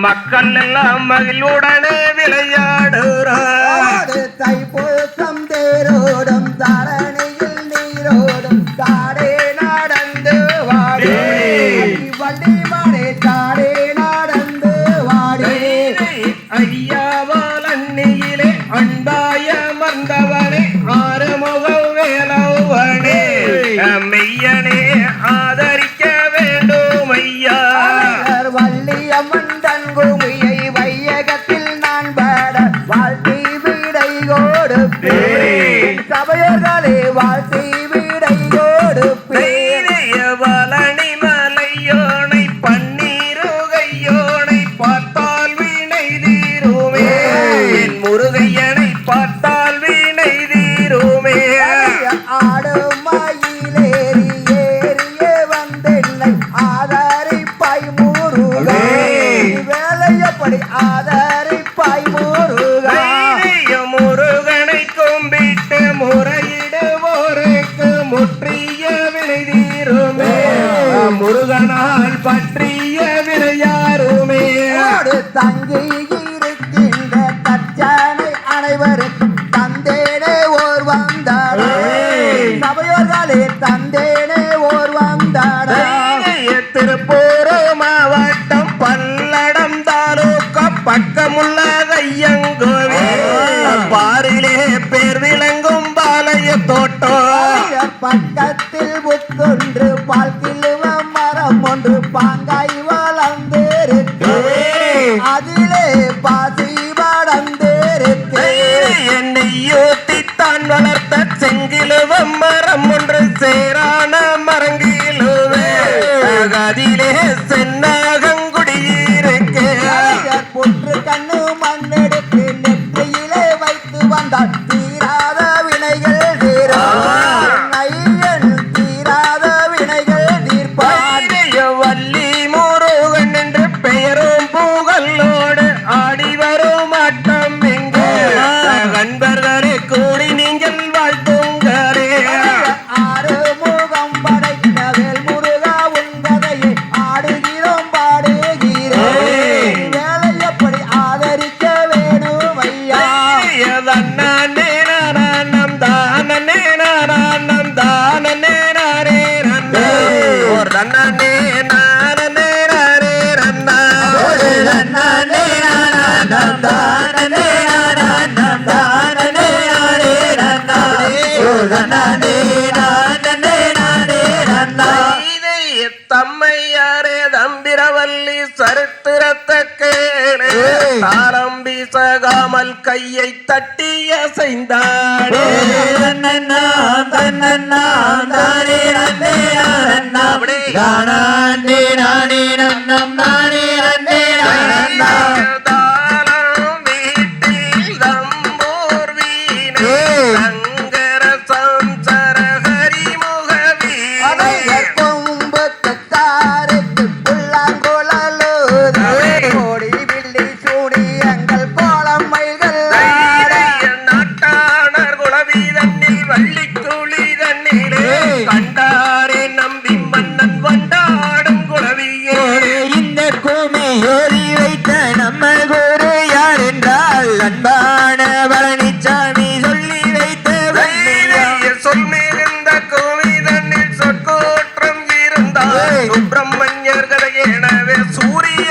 மக்கள் எல்லாம் மகிழ்வுடனே விளையாடுறார். தைப்பூசம் தேரோடும் தரணியில் நீரோடும் தாடே நடந்து வாடி வண்டி மாடே தாடே நடந்து வாடி ஐயாவால் அன்னியிலே அன்பாய மந்தவனே ஆறுமுக வேலவனே மெய்யனே ஆதரிக்க வேண்டும் ஐயா. வள்ளியம்மன் தன்குமியை வையகத்தில் நான் பாட வாழ்த்தி விடை கொடுப்பேன். சபையர்களே வாழ்த்தி விடை கொடுப்பேன். வளனி மலையோனை பன்னீருகையோனை பார்த்தால் வினை தீருமே. என் முருகையனை பார்த்தால் வினை தீருமே. ஆடும் மயிலேறி ஏறியே வந்தென்னை ஆதரிப்பாய் முருகா. வேலையப்படி ஆதரிப்பாய் முருகா. முருகனை கும்பிட்டு முறையிடுவோருக்கு முற்றிய வினை தீருமே. முருகனால் பற்றிய வினையாருமே. தங்கி இருக்கின்ற தச்சனை அனைவருக்கும் தந்தேனே ஓர் வந்தாடா. சபையோர்களே தந்தேனே ஓர் வந்தாடா. திருப்பூர் மாவட்டம் பல்லடம் தாலுகா பக்கமுள்ள கையங்கோவே பாரிலே பேர் விளங்கும் பாளைய தோட்டம் பக்கத்தில் புத்தொன்று பால் கிழுவ மரம் ஒன்று பாங்காய் வளர்ந்திருக்கு. அதிலே பாசி வளர்ந்திருக்கு. என்னை யோத்தித்தான் வளர்த்த செங்கிழுவ மரம் ஒன்று சேரான மரங்கிழுவே அதிலே சென்னாகங்குடியிருக்கு. புற்று கண்ணு மண்ணெடுத்து நெற்றியிலே வைத்து வந்தால் தீராத வினைகள் தீரும். ஐயன் தீராத வினைகள் தீர்ப்பான். வள்ளி முருகன் என்று பெயரும் புகழோடு ஆடி வரும் ஆட்டம் எங்கே நண்பர்களே கூடி நீங்கள் வாழ்த்துங்களே. ஆறுமுகம் படைத்த வேல் முருகா உன் கதையை ஆடுகிறோம் பாடுகிறோம். வேலையப்படி ஆதரிக்க வேணும் ஐயா. தன்னானே நானம் தானே நானம் தானே நாரே நன்னே ஒரு தன்னானே நானே நாரே நன்னா தன்னானே நானம் தானே நானம் தானே நாரே நன்னா. தன்னானே நானே நாரே நன்னா. தம்மையாரே தம்பிரவல்லி சரித்திரத்தை கேளு. தாளம் வீசகாமல் கையை தட்டிய செய்தாடே. தாளம் வீட்டில் தம்பூர் வீணே சங்கர சம்சர ஹரிமுக வீணே. கோடி வில்லி சூடி எங்கள் கோலம் மயில்கள் நாட்டாணர் குளவி தண்ணில் வள்ளி குழி தண்ணிலே கண்டாரே நம்பி மன்னன் வண்டாடும் குளவியே. இந்த கூமி ஏறி வைத்த நம்ம குரு யார் என்றால் அன்பான பழனிசாமி சொல்லி வைத்த சொல் மிகுந்த கோவி தண்ணில் சொற்கோற்றம் இருந்தால் சுப்பிரமணியர் கதை எனவே சூரிய